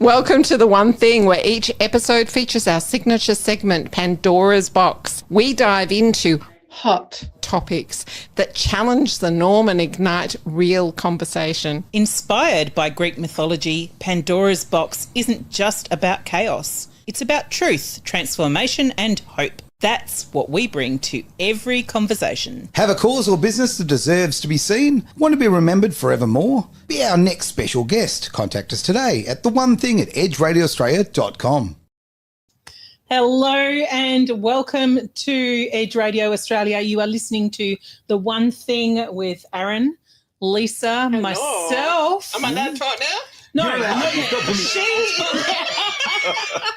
Welcome to The One Thing, where each episode features our signature segment, Pandora's Box. We dive into hot topics that challenge the norm and ignite real conversation. Inspired by Greek mythology, Pandora's Box isn't just about chaos. It's about truth, transformation and hope. That's what we bring to every conversation. Have a cause or business that deserves to be seen? Want to be remembered forevermore? Be our next special guest. Contact us today at theonething@edgeradioaustralia.com. Hello and welcome to Edge Radio Australia. You are listening to The One Thing with Aaron, Lisa, Hello. myself. Am I allowed to talk now? No,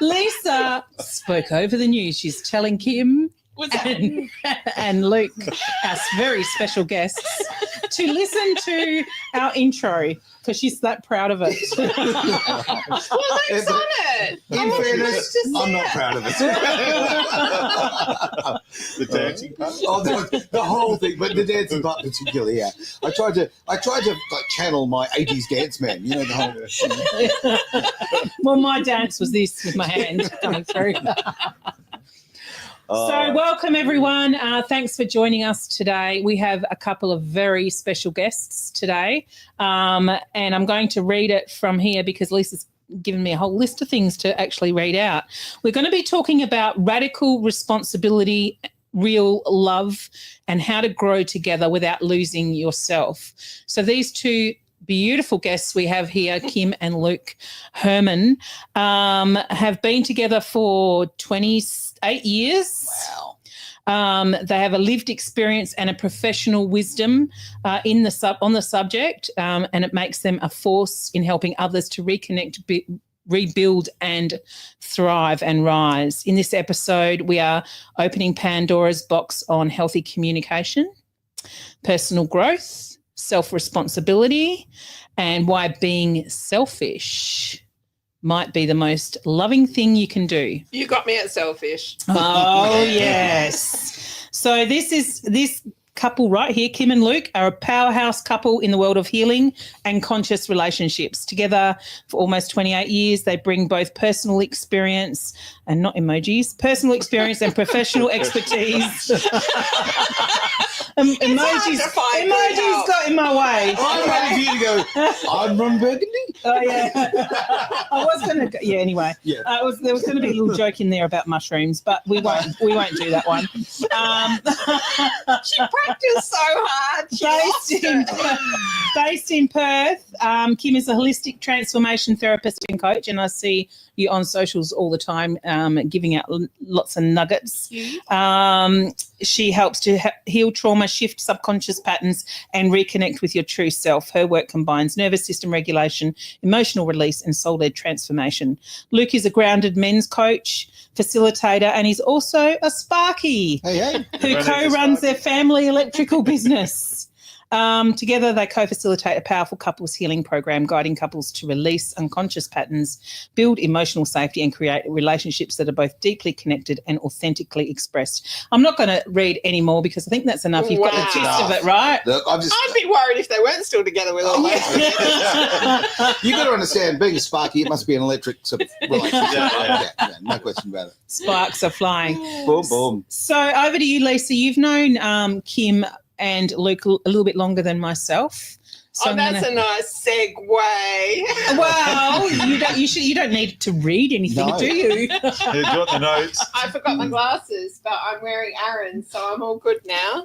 Lisa spoke over the news. She's telling Kim and Luke, our very special guests, to listen to our intro because she's that proud of it. Well, Luke's on it. In fairness, I'm not proud of it. The dancing part? Oh, the whole thing, but the dancing part particularly, yeah. I tried to like channel my 80s dance man, you know, the whole. Well, my dance was this with my hand coming through. So welcome, everyone. Thanks for joining us today. We have a couple of very special guests today, and I'm going to read it from here because Lisa's given me a whole list of things to actually read out. We're going to be talking about radical responsibility, real love, and how to grow together without losing yourself. So these two beautiful guests we have here, Kim and Luke Herman, have been together for 28 years. Wow. They have a lived experience and a professional wisdom on the subject, and it makes them a force in helping others to reconnect, rebuild and thrive and rise. In this episode, we are opening Pandora's box on healthy communication, personal growth, self-responsibility, and why being selfish might be the most loving thing you can do. You got me at selfish. Oh, yes. So this couple right here, Kim and Luke, are a powerhouse couple in the world of healing and conscious relationships. Together for almost 28 years, they bring both personal experience and not emojis, personal experience and professional expertise. Emojis got in my way. I'm ready for you to go, I'm from Burgundy. Oh, yeah. I was going to go, yeah, anyway. Yeah. There was going to be a little joke in there about mushrooms, but we won't do that one. She practiced so hard. Based in Perth, Kim is a holistic transformation therapist and coach, and I see you on socials all the time giving out lots of nuggets. She helps to heal trauma, shift subconscious patterns and reconnect with your true self. Her work combines nervous system regulation, emotional release and soul-led transformation. Luke is a grounded men's coach, facilitator, and he's also a Sparky who co-runs their family electrical business. Together, they co-facilitate a powerful couples healing program, guiding couples to release unconscious patterns, build emotional safety, and create relationships that are both deeply connected and authentically expressed. I'm not going to read any more because I think that's enough. You've got the gist of it, right? Look, I'd be worried if they weren't still together with all that. You got to understand, being a Sparky, it must be an electric sort of relationship. Yeah, no question about it. Sparks are flying. Boom, boom. So over to you, Lisa. You've known Kim and Luke a little bit longer than myself. So that's a nice segue. Well, you don't need to read anything, do you? Yeah, do you want the notes? I forgot my glasses, but I'm wearing Aaron's, so I'm all good now.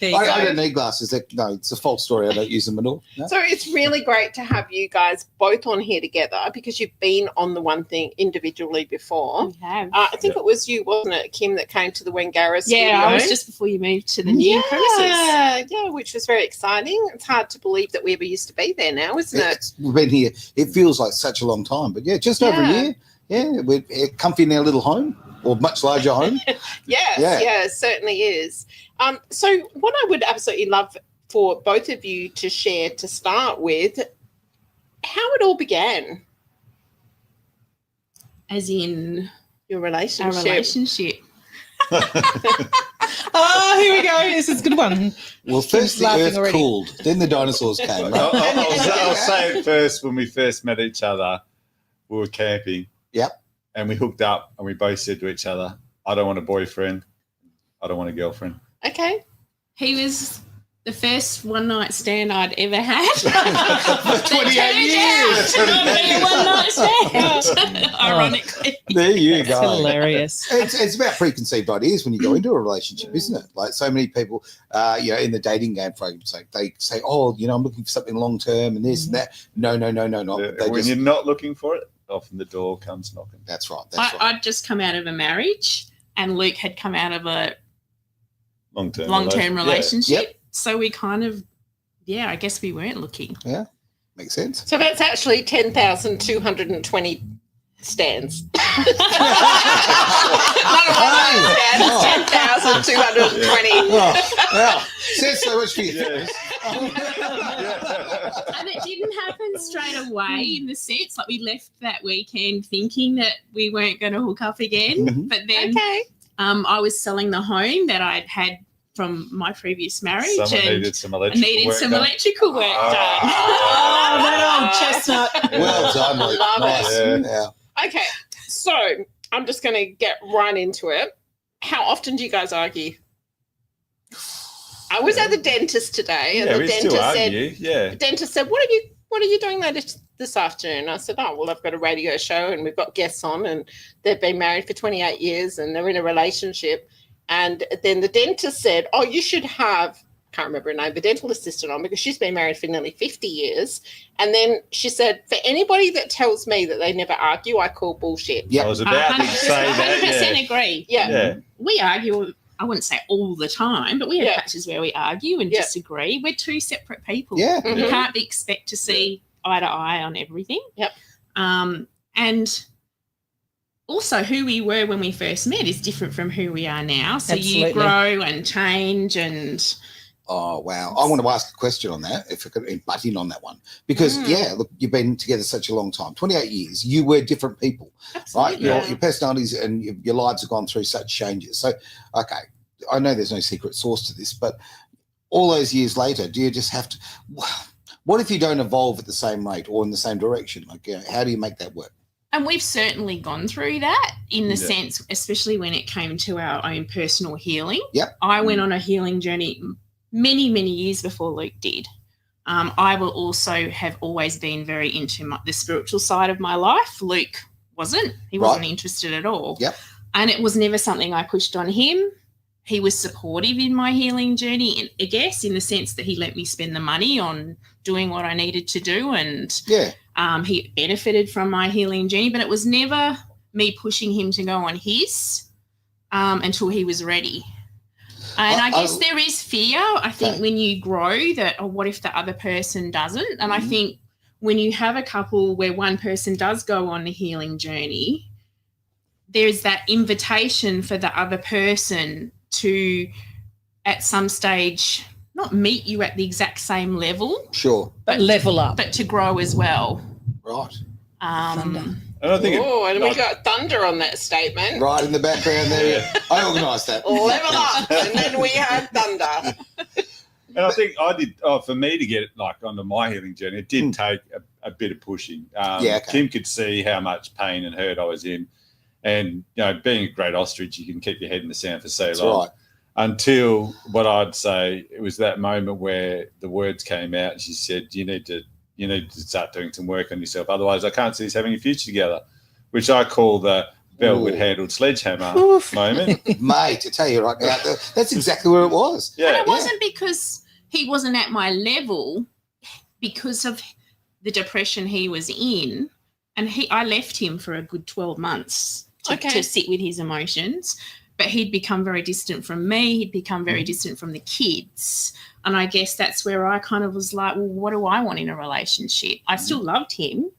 I don't need glasses. No, it's a false story. I don't use them at all. No? So it's really great to have you guys both on here together because you've been on The One Thing individually before. We have. I think it was you, wasn't it, Kim, that came to the Wangara studio? Yeah, I was just before you moved to the new premises. Yeah, which was very exciting. It's hard to believe that we ever used to be there now, isn't it? We've been here. It feels like such a long time, but just over a year. Yeah, we're comfy in our little home, or much larger home. Yes, it certainly is. So what I would absolutely love for both of you to share to start with, how it all began. As in your relationship. Our relationship. Oh, here we go. This is a good one. Well, first the earth cooled, then the dinosaurs came. Right? I'll say it first. When we first met each other, we were camping. Yep. And we hooked up and we both said to each other, I don't want a boyfriend. I don't want a girlfriend. Okay. He was the first one-night stand I'd ever had. For 28 years. One-night stand, ironically. There you go. Hilarious. It's about preconceived ideas when you go into a relationship, isn't it? Like so many people, in the dating game, for argument's sake, they say, "Oh, I'm looking for something long term and this and that." No, not. When you're not looking for it, often the door comes knocking. That's right. I'd just come out of a marriage, and Luke had come out of a long-term relationship. Yep. So we kind of, I guess we weren't looking. Yeah, makes sense. So that's actually 10,220 stands. Not a one-night stand, it's 10,220. Well, says so much for you. Yes. And it didn't happen straight away in the sense, like we left that weekend thinking that we weren't going to hook up again. Mhm. But then I was selling the home that I'd had from my previous marriage. Someone and needed some electrical work done. work done. Oh, that old chestnut. Well done, Luke. Love Nice. it. Yeah. Okay, so I'm just going to get right into it. How often do you guys argue? I was at the dentist today, and Yeah, the we dentist still said, argue. Yeah. the dentist said, what are you doing later this afternoon? I said, oh, well, I've got a radio show and we've got guests on, and they've been married for 28 years and they're in a relationship. And then the dentist said, oh, you should have, can't remember her name, the dental assistant on, because she's been married for nearly 50 years. And then she said, for anybody that tells me that they never argue, I call bullshit. Yep. I was about to say that. 100% agree. Yeah. We argue, I wouldn't say all the time, but we have Yeah. patches where we argue and Yeah. disagree. We're two separate people. Yeah. You Mhm. can't expect to see eye to eye on everything. Yep. And also who we were when we first met is different from who we are now. So you Absolutely. grow and change and Oh, wow. I want to ask a question on that, if I could butt in on that one. Because, look, you've been together such a long time, 28 years. You were different people, right? absolutely. Your personalities and your lives have gone through such changes. So, okay, I know there's no secret sauce to this, but all those years later, do you just have to – what if you don't evolve at the same rate or in the same direction? Like, how do you make that work? And we've certainly gone through that in the Yeah. sense, especially when it came to our own personal healing. Yep. I went on a healing journey many, many years before Luke did. I will also have always been very into the spiritual side of my life. Luke wasn't. He wasn't interested at all. Yep. And it was never something I pushed on him. He was supportive in my healing journey, I guess, in the sense that he let me spend the money on doing what I needed to do, and he benefited from my healing journey, but it was never me pushing him to go on his until he was ready. And I guess there is fear, I think, when you grow that, oh, what if the other person doesn't? And I think when you have a couple where one person does go on the healing journey, there's that invitation for the other person to, at some stage, not meet you at the exact same level. Sure. But level up. But to grow as well. Right. Thunder. And I think Oh, and we got thunder on that statement. Right in the background there. I organised that. Level up, and then we had thunder. and I think I did. For me to get onto my healing journey, it did take a bit of pushing. Kim could see how much pain and hurt I was in, and being a great ostrich, you can keep your head in the sand for so long. Right. Until what I'd say, it was that moment where the words came out, and she said, "You need to start doing some work on yourself. Otherwise, I can't see us having a future together," which I call the velvet-handled sledgehammer moment. Mate, I tell you right now, that's exactly where it was. And it wasn't because he wasn't at my level, because of the depression he was in. And I left him for a good 12 months to sit with his emotions. But he'd become very distant from me. He'd become very distant from the kids. And I guess that's where I kind of was like, well, what do I want in a relationship? I still loved him,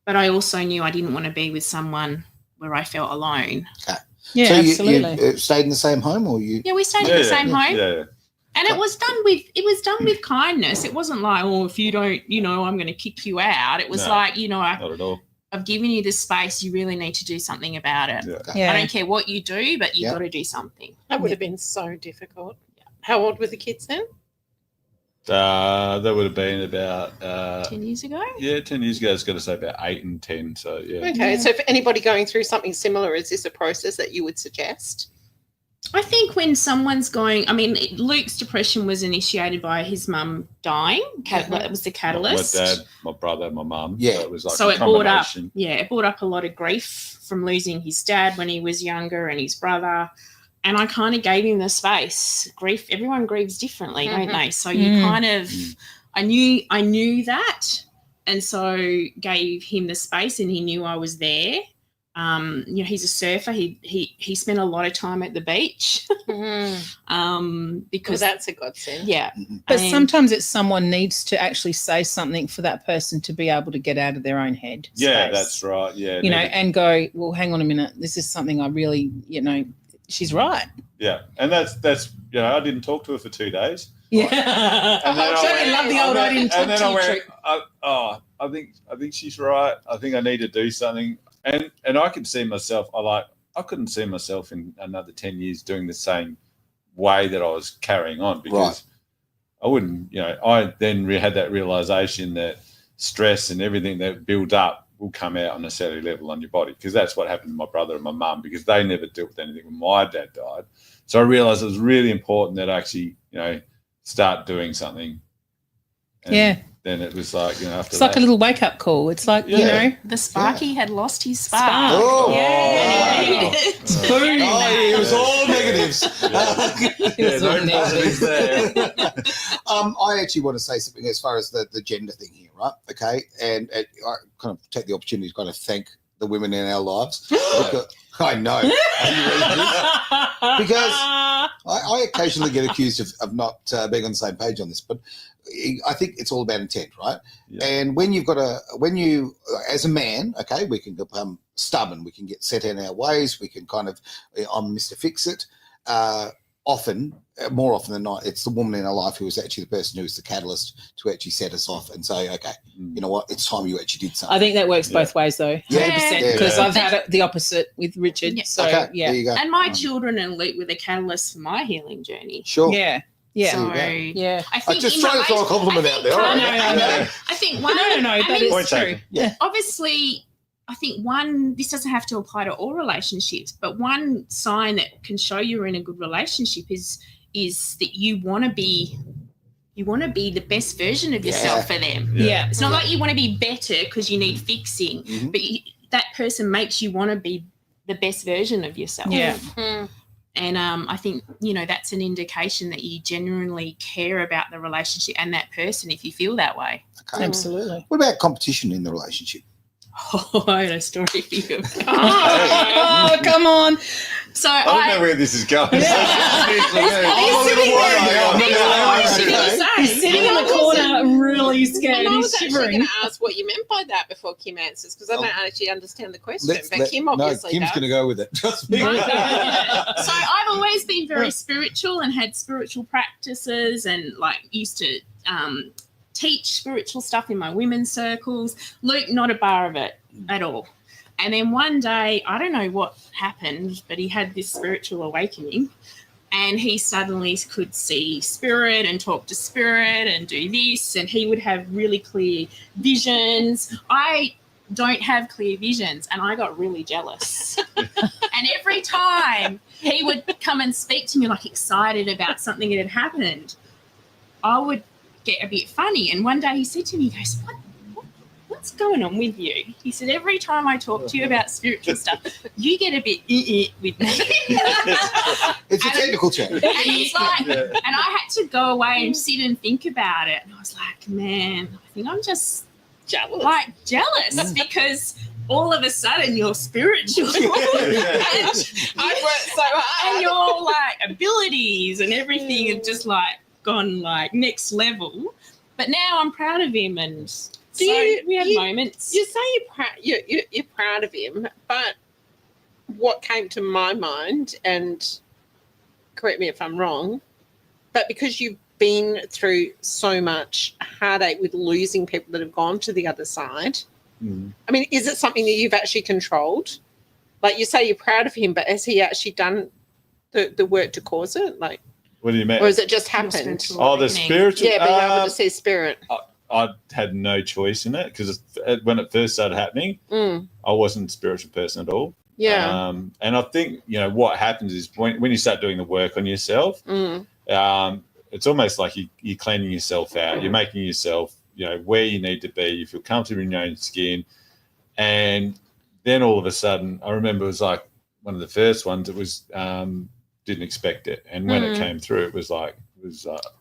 but I also knew I didn't want to be with someone where I felt alone. Okay. Yeah, so absolutely. you stayed in the same home, or you? Yeah, we stayed in the same home. Yeah. And it was done with kindness. It wasn't like, oh, if you don't, I'm going to kick you out. It was like, Not at all. I've given you this space. You really need to do something about it. Yeah. I don't care what you do, but you've got to do something. That would have been so difficult. How old were the kids then? That would have been about 10 years ago. Yeah, 10 years ago. It's got to say about 8 and 10. So yeah. Okay, so for anybody going through something similar, is this a process that you would suggest? I think when someone's going, I mean, Luke's depression was initiated by his mum dying. That was the catalyst. My dad, my brother, my mum. Yeah. So it was like So a it brought up, combination. it brought up a lot of grief from losing his dad when he was younger and his brother. And I kind of gave him the space. Grief, everyone grieves differently, don't they? So you kind of, I knew that, and so gave him the space, and he knew I was there. He's a surfer. He spent a lot of time at the beach. Because that's a godsend. Yeah. But sometimes someone needs to actually say something for that person to be able to get out of their own head. Yeah, space. that's right. Yeah. And go, well, hang on a minute. This is something I really, she's right. Yeah. And that's I didn't talk to her for 2 days. Yeah. And then I love the old I didn't talk to you trick. I think she's right. I think I need to do something. And I could see myself, I couldn't see myself in another 10 years doing the same way that I was carrying on, because I wouldn't, I then had that realization that stress and everything that builds up will come out on a cellular level on your body, because that's what happened to my brother and my mum, because they never dealt with anything when my dad died. So I realized it was really important that I actually, start doing something. And then it was like, after it's like a little wake-up call. It's like, the Sparky had lost his spark. Oh, Yeah. Boom. it was all negatives. no positives there. I actually want to say something as far as the gender thing here, right? Okay, and I kind of take the opportunity to kind of thank the women in our lives. Because, I know. Are you ready for this? Because I occasionally get accused of not being on the same page on this, but I think it's all about intent, right? Yeah. And when you, as a man, okay, we can become stubborn, we can get set in our ways, we can kind of, I'm Mr. Fix-It. More often than not, it's the woman in our life who is actually the person who is the catalyst to actually set us off and say, okay, you know what, it's time you actually did something. I think that works both ways, though. 100%, because I've had it the opposite with Richard. Yeah. So, there you go. And my children and Luke were the catalyst for my healing journey. Sure. Yeah. Yeah. So, I think just trying to throw a compliment out there. I think one. No, but it's true. Yeah. Obviously, I think this doesn't have to apply to all relationships, but one sign that can show you're in a good relationship is that you want to be the best version of yourself for them. Yeah. It's not like you want to be better because you need fixing, but that person makes you want to be the best version of yourself. Yeah. And I think, that's an indication that you genuinely care about the relationship and that person if you feel that way. Okay. Absolutely. What about competition in the relationship? Oh, I had a story for you. Oh, come on. So I don't know where this is going. He's sitting in the corner, really scared. And I He's was actually shivering. going to ask what you meant by that before Kim answers, because I don't actually understand the question. Kim obviously Kim's does. going to go with it. Trust me. So I've always been very spiritual and had spiritual practices and used to teach spiritual stuff in my women's circles. Luke, not a bar of it at all. And then one day, I don't know what happened, but he had this spiritual awakening and he suddenly could see spirit and talk to spirit and do this, and he would have really clear visions. I don't have clear visions, and I got really jealous. And every time he would come and speak to me excited about something that had happened, I would get a bit funny. And one day he said to me, he goes, what's going on with you? He said, every time I talk to you about spiritual stuff, you get a bit with me. It's a technical term. And he's and I had to go away and sit and think about it. And I was like, man, I think I'm just jealous because all of a sudden you're spiritual. And I worked so hard. And your abilities and everything have just gone next level. But now I'm proud of him, and we had moments. You say you're proud of him, but what came to my mind, and correct me if I'm wrong, but because you've been through so much heartache with losing people that have gone to the other side, I mean, is it something that you've actually controlled? You say you're proud of him, but has he actually done the work to cause it? What do you mean? Or has it just Your happened? spiritual Oh, the awakening. spiritual. Yeah, being able to see spirit. I had no choice in it because when it first started happening, I wasn't a spiritual person at all. Yeah. And I think, what happens is when you start doing the work on yourself, it's almost like you're cleaning yourself out. You're making yourself, where you need to be. You feel comfortable in your own skin. And then all of a sudden, I remember it was like one of the first ones, it was, didn't expect it. And when it came through, it was like,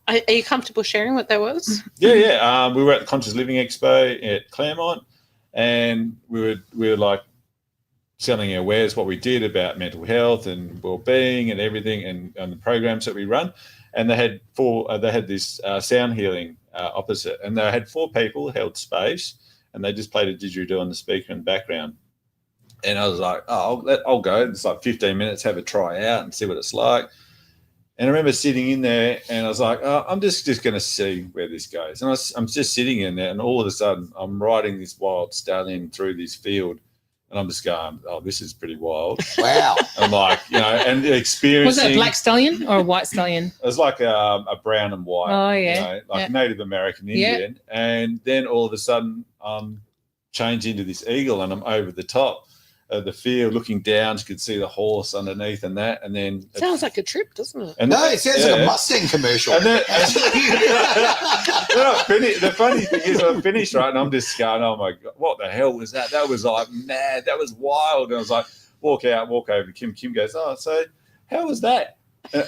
Are you comfortable sharing what that was? Yeah. We were at the Conscious Living Expo at Claremont, and we were like selling our wares, what we did about mental health and well-being and everything, and the programs that we run. And they had this sound healing opposite, and they had 4 people held space, and they just played a didgeridoo on the speaker in the background. And I was like, I'll go. It's like 15 minutes, have a try out and see what it's like. And I remember sitting in there, and I was like, I'm just going to see where this goes. And I'm just sitting in there, and all of a sudden I'm riding this wild stallion through this field, and I'm just going, this is pretty wild. Wow. I'm like, and experiencing. Was it a black stallion or a white stallion? It was like a brown and white. Oh, yeah. Like Native American Indian. Yeah. And then all of a sudden I'm changed into this eagle, and I'm over the top of the field looking down. You could see the horse underneath and that. And then Sounds like a trip, doesn't it? No, it sounds like a Mustang commercial. And then the funny thing is, I finished, right, and I'm just going, oh my God, what the hell was that? That was like mad. That was wild. And I was like, walk over to Kim. Kim goes, so how was that? And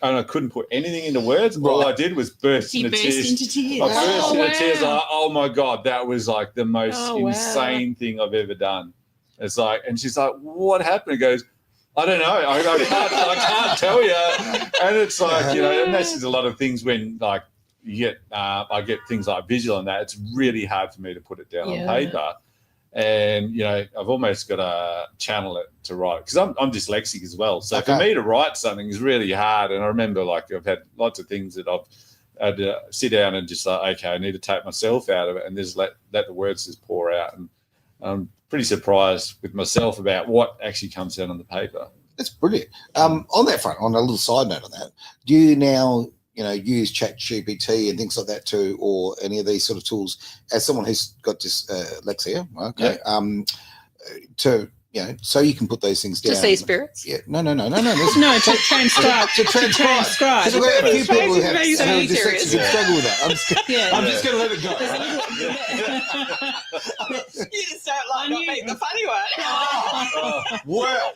I couldn't put anything into words. All I did was burst into tears. I burst into tears. Like, oh my God, that was like the most insane thing I've ever done. It's like, and she's like, what happened? It goes, I don't know. I can't tell you. And it's like, and that's just a lot of things when like you get, I get things like visual and that. It's really hard for me to put it down on paper. And, I've almost got to channel it to write because I'm dyslexic as well. So for me to write something is really hard. And I remember like I've had lots of things that I've had to sit down and just like, okay, I need to take myself out of it and just let the words just pour out. And I'm pretty surprised with myself about what actually comes out on the paper. That's brilliant. On that front, on a little side note on that, do you now, use ChatGPT and things like that too, or any of these sort of tools as someone who's got dyslexia, to, so you can put those things down. To see spirits? Yeah. No. No, to transcribe. To transcribe. Because we've got a few people who have dyslexia who struggle with that. I'm just going to let it go. You just don't like not being the funny one. Well.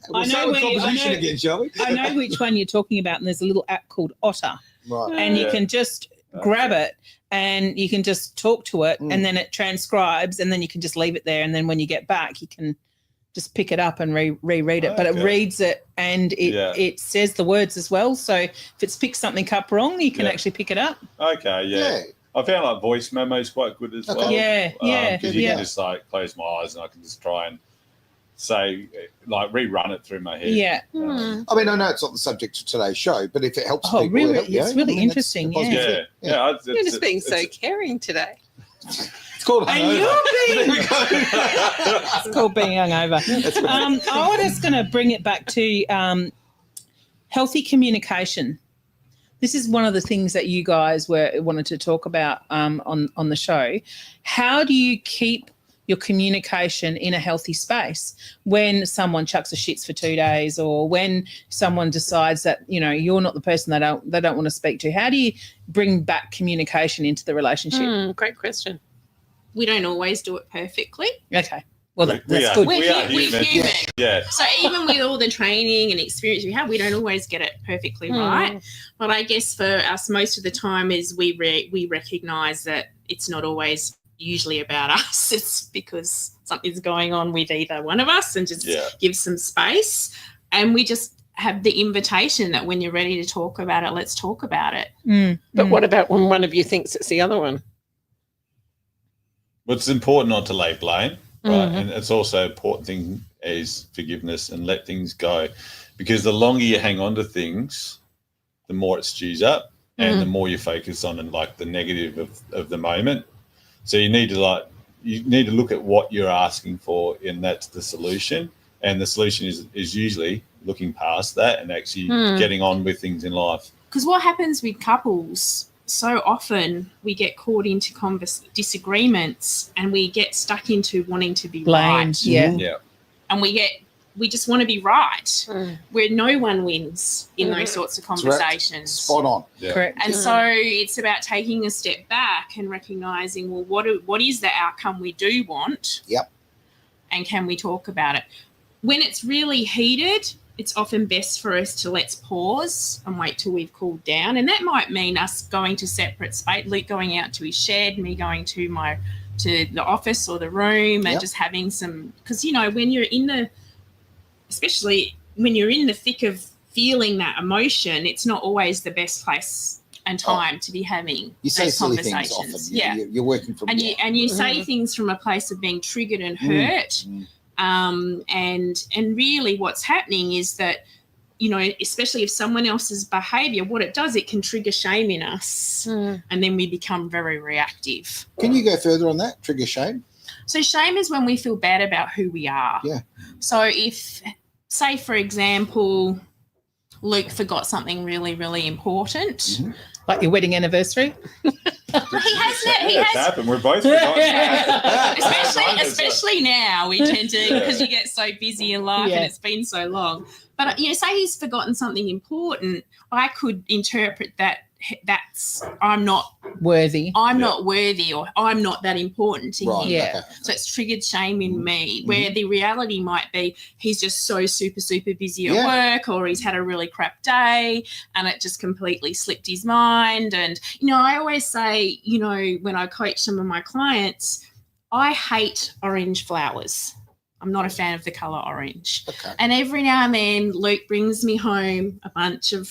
We'll start with composition again, shall we? I know which one you're talking about, and there's a little app called Otter. Right. And you can just grab it and you can just talk to it and then it transcribes and then you can just leave it there. And then when you get back, you can just pick it up and reread it. But it reads it and it says the words as well. So if it's picked something up wrong, you can actually pick it up. Okay, yeah. I found like voice memos quite good as well. Yeah. Because you can just like close my eyes and I can just try and say, like, rerun it through my head. Yeah. I mean, I know it's not the subject of today's show, but if it helps people, really, it's really interesting. Yeah. You're just being so caring today. It's called hungover. It's called being hungover. I was just going to bring it back to healthy communication. This is one of the things that you guys wanted to talk about on the show. How do you keep your communication in a healthy space when someone chucks a shits for 2 days or when someone decides that, you're not the person they don't want to speak to? How do you bring back communication into the relationship? Great question. We don't always do it perfectly. Okay. Well, that's good. We're human. Yeah. So even with all the training and experience we have, we don't always get it perfectly right. But I guess for us, most of the time is we recognise that it's not always usually about us. It's because something's going on with either one of us and just give some space. And we just have the invitation that when you're ready to talk about it, let's talk about it. But what about when one of you thinks it's the other one? Well, it's important not to lay blame, right? And it's also an important thing is forgiveness and let things go, because the longer you hang on to things, the more it stews up and the more you focus on like the negative of the moment. So you need to look at what you're asking for, and that's the solution. And the solution is usually looking past that and actually getting on with things in life. Because what happens with couples, so often we get caught into disagreements and we get stuck into wanting to be right. Yeah. And we just want to be right, where no one wins in those sorts of conversations. Spot on. Yeah. Correct. And so it's about taking a step back and recognising, well, what is the outcome we do want? Yep. And can we talk about it? When it's really heated, it's often best for us to let's pause and wait till we've cooled down. And that might mean us going to separate space, Luke going out to his shed, me going to the office or the room and just having some, because, you know, especially when you're in the thick of feeling that emotion, it's not always the best place and time to be having those conversations. You're working from and you say things from a place of being triggered and hurt. And really what's happening is that, you know, especially if someone else's behaviour, what it does, it can trigger shame in us and then we become very reactive. Can you go further on that? Trigger shame? So shame is when we feel bad about who we are. Yeah. So if, say, for example, Luke forgot something really, really important. Like your wedding anniversary? He has happened. We're both forgotten. especially now we tend to, because you get so busy in life and it's been so long. But, you know, say he's forgotten something important, I could interpret that's I'm not worthy. I'm not worthy, or I'm not that important to him. Yeah. So it's triggered shame in me, where the reality might be he's just so super, super busy at work, or he's had a really crap day and it just completely slipped his mind. And, you know, I always say, you know, when I coach some of my clients, I hate orange flowers. I'm not a fan of the colour orange. Okay. And every now and then Luke brings me home a bunch of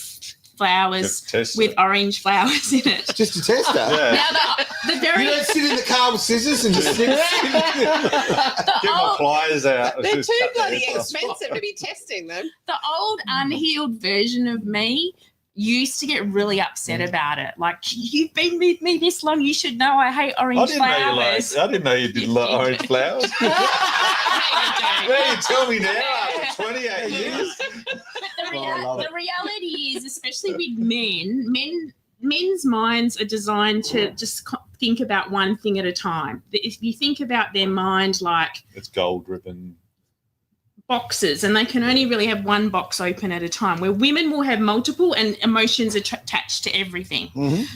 flowers with orange flowers in it. Just to test that. Now the very You don't sit in the car with scissors and just snip. Get my pliers out. They're too bloody expensive to be testing them. the old unhealed version of me used to get really upset about it. Like, you've been with me this long, you should know I hate orange flowers. I didn't know you didn't like orange flowers. Now you tell me now after 28 years. But the reality is, especially with men's minds are designed to just think about one thing at a time. If you think about their mind like it's gold ribbon boxes, and they can only really have one box open at a time, where women will have multiple and emotions are attached to everything.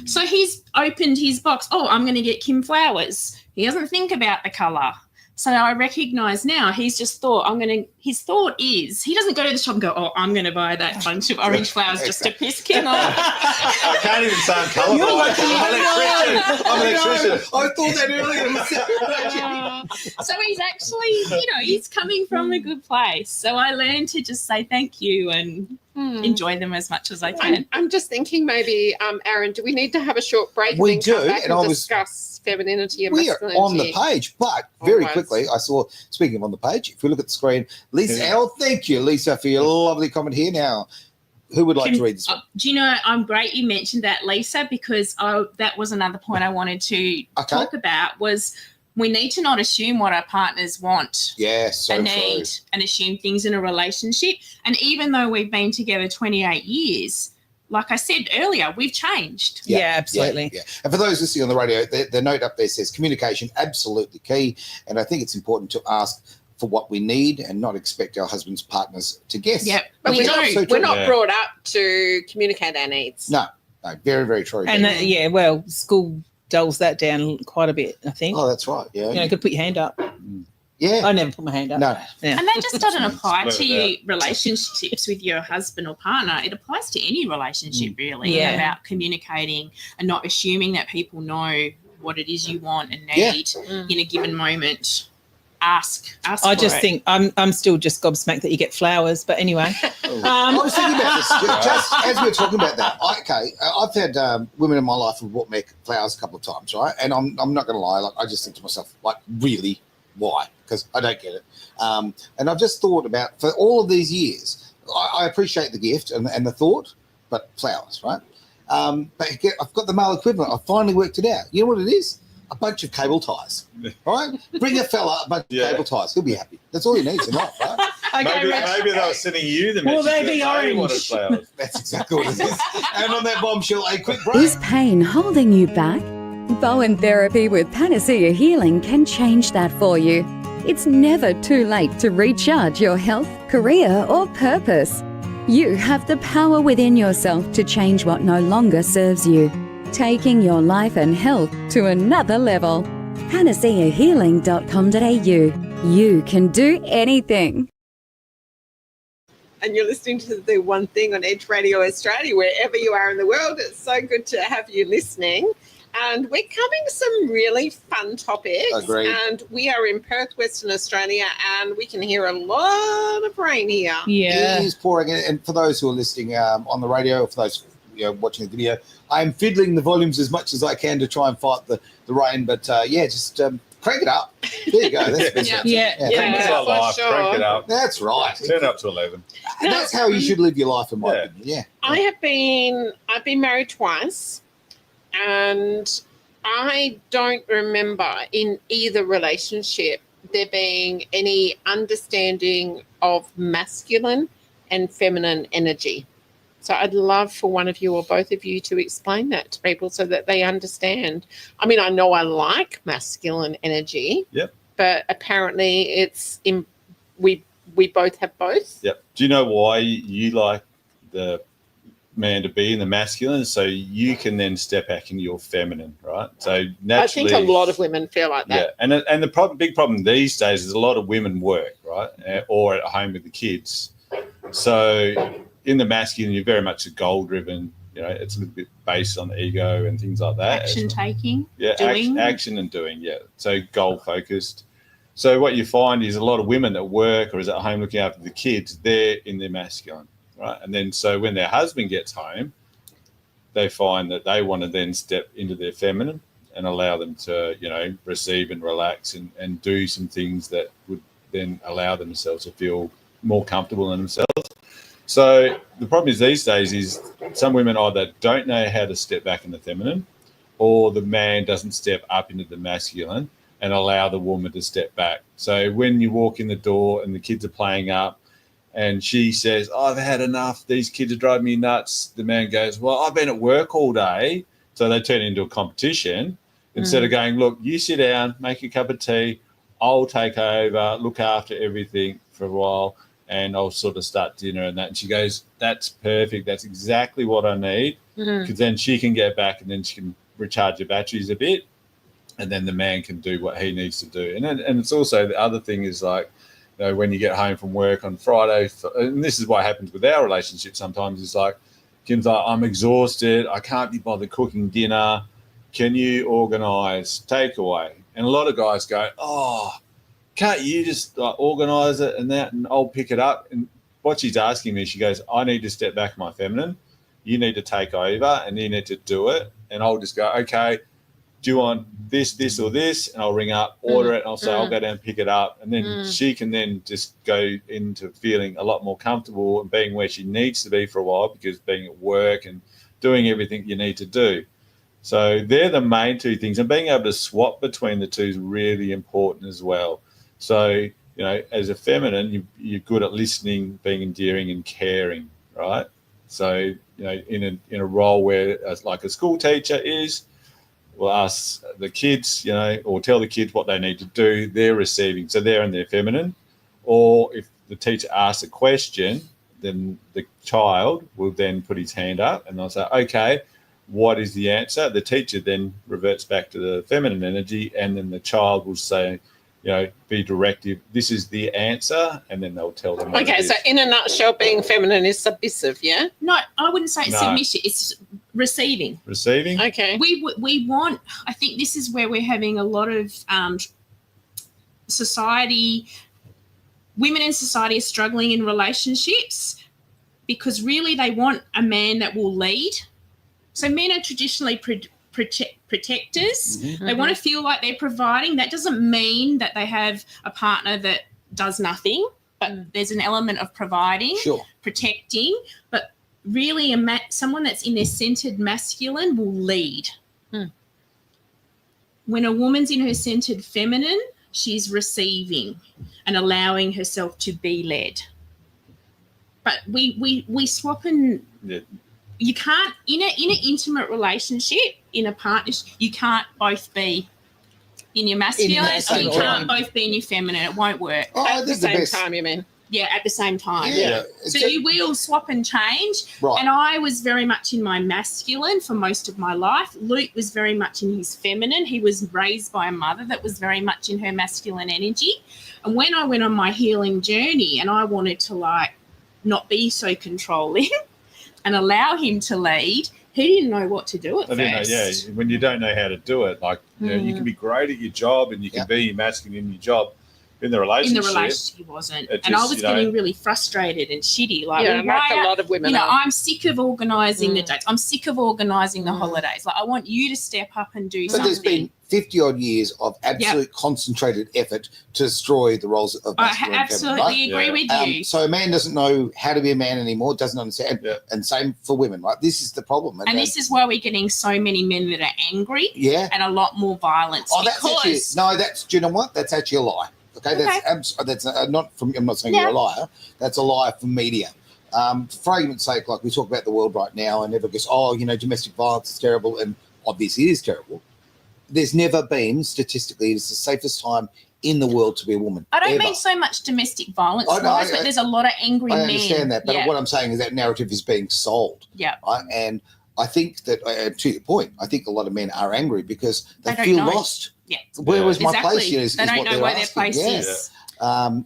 So he's opened his box. Oh, I'm going to get Kim flowers. He doesn't think about the colour. So I recognise now he's just thought his thought is, he doesn't go to the shop and go, oh, I'm going to buy that bunch of orange flowers just to piss Kim off. I can't even say I'm colourblind. I'm an electrician. I thought that earlier. So he's actually, you know, he's coming from a good place. So I learned to just say thank you and enjoy them as much as I can. I'm just thinking maybe, Aaron, do we need to have a short break We and then come do, back and and I was- discuss femininity and We are masculinity? on the page, but very Always. quickly, I saw, speaking of on the page, if we look at the screen, Lisa, thank you, Lisa, for your lovely comment here. Now, who would like to read this one? Do you know, I'm great you mentioned that, Lisa, because that was another point I wanted to talk about, was we need to not assume what our partners want So need true. and assume things in a relationship. And even though we've been together 28 years, like I said earlier, we've changed. Yeah, absolutely. Yeah. And for those listening on the radio, the note up there says communication, absolutely key. And I think it's important to ask for what we need and not expect our husbands, partners to guess. Yep, But we we're do. not brought up to communicate our needs. No, very, very true. And well, school dulls that down quite a bit, I think. Oh, that's right. Yeah. You know, you could put your hand up. Yeah. I never put my hand up. No. Yeah. And that just doesn't apply to relationships with your husband or partner. It applies to any relationship, really, about communicating and not assuming that people know what it is you want and need in a given moment. Ask I just think I'm still just gobsmacked that you get flowers, but anyway. I was thinking about this just as we were talking about that. I've had women in my life who brought me flowers a couple of times, right? And I'm not going to lie, like I just think to myself, like, really, why? Because I don't get it. And I've just thought about, for all of these years, I appreciate the gift and the thought, but flowers, right? But I've got the male equivalent. I finally worked it out. You know what it is? A bunch of cable ties, right? Bring a fella a bunch of cable ties. He'll be happy. That's all he needs in life, right? Okay, Rich. maybe they were sending you the message. Will they that be wanted orange? flowers. That's exactly what it is. And on that bombshell, a quick break. Is pain holding you back? Bowen Therapy with Panacea Healing can change that for you. It's never too late to recharge your health, career, or purpose. You have the power within yourself to change what no longer serves you, taking your life and health to another level. panaceahealing.com.au. You can do anything. And you're listening to the One Thing on Edge Radio Australia, wherever you are in the world. It's so good to have you listening. And we're covering some really fun topics. Agreed. And we are in Perth, Western Australia, and we can hear a lot of rain here. Yeah. It is pouring. And for those who are listening on the radio, or for those watching the video, I'm fiddling the volumes as much as I can to try and fight the rain. But just crank it up. There you go. That's the best way. Yeah. That's our for life. sure. Crank it up. That's right. Turn it up to 11. And that's how you should live your life, in my Yeah. opinion. I've been married twice, and I don't remember in either relationship there being any understanding of masculine and feminine energy. So I'd love for one of you or both of you to explain that to people so that they understand. I mean, I know I like masculine energy. Yep. But apparently it's we both have both. Yep. Do you know why you like the man to be in the masculine? So you can then step back into your feminine, right? So naturally, I think a lot of women feel like that. Yeah. And the big problem these days is a lot of women work, right? Or at home with the kids. So in the masculine, you're very much a goal-driven. It's a little bit based on the ego and things like that. Action taking. Yeah, doing. action and doing. Yeah, so goal-focused. So what you find is a lot of women that work or is at home looking after the kids, they're in their masculine, right? And then so when their husband gets home, they find that they want to then step into their feminine and allow them to, receive and relax and do some things that would then allow themselves to feel more comfortable in themselves. So the problem is these days is some women either don't know how to step back in the feminine, or the man doesn't step up into the masculine and allow the woman to step back. So when you walk in the door and the kids are playing up and she says, I've had enough, these kids are driving me nuts, the man goes, well, I've been at work all day. So they turn into a competition instead of going, look, you sit down, make a cup of tea, I'll take over, look after everything for a while, and I'll sort of start dinner and that. And she goes, that's perfect. That's exactly what I need, because then she can get back and then she can recharge her batteries a bit, and then the man can do what he needs to do. And it's also the other thing is like, when you get home from work on Friday, and this is what happens with our relationship sometimes, is like, Kim's like, I'm exhausted. I can't be bothered cooking dinner. Can you organise takeaway? And a lot of guys go, oh, can't you just organise it and that, and I'll pick it up? And what she's asking me, she goes, I need to step back my feminine. You need to take over and you need to do it. And I'll just go, okay, do you want this, this, or this? And I'll ring up, order it, and I'll say, I'll go down and pick it up. And then she can then just go into feeling a lot more comfortable and being where she needs to be for a while, because being at work and doing everything you need to do. So they're the main two things. And being able to swap between the two is really important as well. So, as a feminine, you're good at listening, being endearing and caring, right? So, in a role where, like a school teacher is, we'll ask the kids, or tell the kids what they need to do, they're receiving. So they're in their feminine. Or if the teacher asks a question, then the child will then put his hand up and they'll say, okay, what is the answer? The teacher then reverts back to the feminine energy, and then the child will say, be directive, this is the answer, and then they'll tell them. Okay, so in a nutshell, being feminine is submissive, yeah? No, I wouldn't say it's No. submission. It's receiving. Receiving? Okay. We want, I think this is where we're having a lot of women in society are struggling in relationships, because really they want a man that will lead. So men are traditionally protectors. They want to feel like they're providing. That doesn't mean that they have a partner that does nothing, but there's an element of providing, protecting. But really, someone that's in their centered masculine will lead. When a woman's in her centered feminine, she's receiving. and allowing herself to be led. But we swap and you can't in an intimate relationship, in a partnership, you can't both be in your masculine and you can't both be in your feminine. It won't work. At the same time, you mean? Yeah, at the same time. Yeah. So you will swap and change. Right. And I was very much in my masculine for most of my life. Luke was very much in his feminine. He was raised by a mother that was very much in her masculine energy. And when I went on my healing journey and I wanted to like not be so controlling and allow him to lead, he didn't know what to do at first. When you don't know how to do it, like you know, you can be great at your job and you can be masculine in your job. In the relationship, he wasn't. And I was getting really frustrated and shitty. Like, like a lot of women are. I'm sick of organising the dates. I'm sick of organising the holidays. Like, I want you to step up and do something. But there's been 50-odd years of absolute concentrated effort to destroy the roles of masculine I absolutely agree with you. So a man doesn't know how to be a man anymore, doesn't understand. And same for women. Like, this is the problem. And this is why we're getting so many men that are angry and a lot more violence. Oh, do you know what? That's actually a lie. Okay, that's not from. I'm not saying you're a liar. That's a lie from media. For argument's sake, like we talk about the world right now, and everyone goes, "Oh, you know, domestic violence is terrible," and obviously it is terrible. There's never been statistically it's the safest time in the world to be a woman. I don't mean so much domestic violence, but there's a lot of angry men. I understand that, but what I'm saying is that narrative is being sold. Yeah, right? And I think that, to your point, I think a lot of men are angry because they feel lost. Yeah. Where was my place? They don't know where their place is.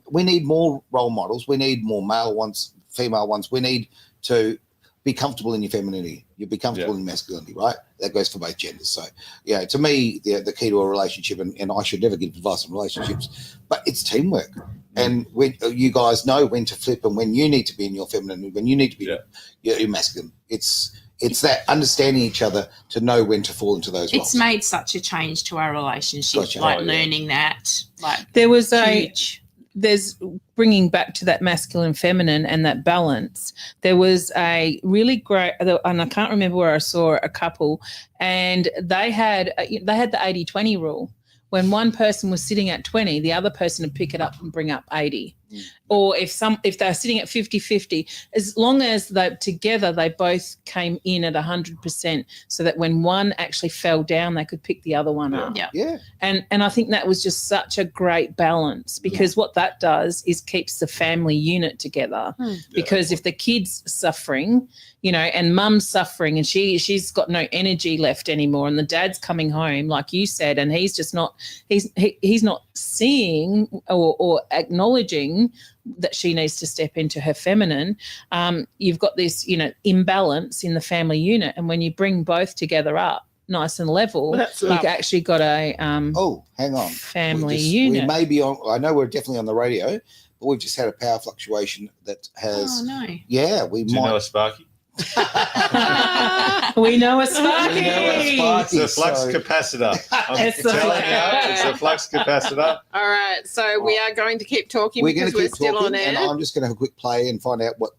We need more role models. We need more male ones, female ones. We need to be comfortable in your femininity. You be comfortable in masculinity, right? That goes for both genders. So, to me, the key to a relationship, and I should never give advice on relationships, but it's teamwork. And when you guys know when to flip and when you need to be in your feminine, when you need to be your masculine. It's that understanding each other to know when to fall into those roles. It's made such a change to our relationship, learning that. Like, there was there's bringing back to that masculine feminine and that balance. There was a really great, and I can't remember where I saw a couple, and they had the 80-20 rule. When one person was sitting at 20, the other person would pick it up and bring up 80. Or if they're sitting at 50-50, as long as together they both came in at 100%, so that when one actually fell down, they could pick the other one up. Yeah. And I think that was just such a great balance, because what that does is keeps the family unit together. Because if the kid's suffering, and mum's suffering and she's got no energy left anymore, and the dad's coming home, like you said, and he's just not he's not seeing or acknowledging that she needs to step into her feminine. You've got this, imbalance in the family unit, and when you bring both together up nice and level, you've actually got a hang on, family unit. We may be on. I know we're definitely on the radio, but we've just had a power fluctuation that has. Oh no! Yeah, we Do might. You know a Sparky? We know a Sparky. It's a flux capacitor. I'm telling you, it's a flux capacitor. All right, so we are going to keep talking because we're still on air. And I'm just going to have a quick play and find out what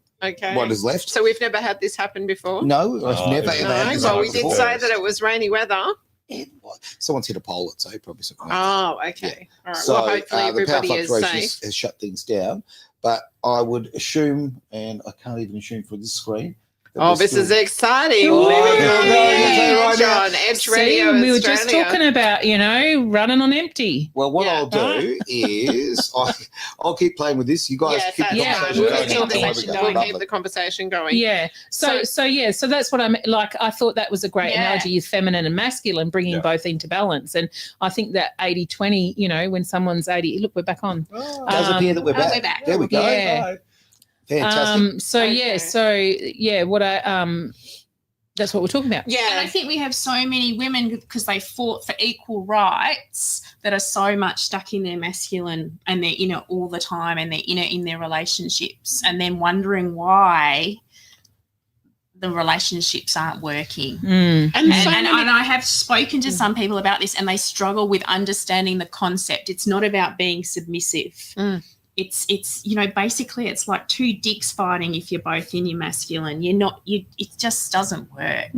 is left. So we've never had this happen before? No, I've never ever had this happen before. We did say that it was rainy weather. Someone's hit a pole, let's say, probably something. Oh, okay. Yeah. All right. So, well, hopefully everybody the power is fluctuation safe. has shut things down, but I would assume, and I can't even assume for this screen. Oh, this is exciting. John, Edge Radio we were just talking about, running on empty. Well, what I'll do is I'll keep playing with this. You guys keep the conversation going. Yeah. So that's what I meant. Like, I thought that was a great analogy, feminine and masculine, bringing both into balance. And I think that 80-20, when someone's 80, look, we're back on. Does appear that we're back. We're back. There we go. Yeah. Fantastic. That's what we're talking about. Yeah, and I think we have so many women, because they fought for equal rights, that are so much stuck in their masculine, and they're in it all the time, and they're in it in their relationships, and then wondering why the relationships aren't working. And I have spoken to some people about this, and they struggle with understanding the concept. It's not about being submissive. It's basically it's like two dicks fighting if you're both in your masculine. It just doesn't work.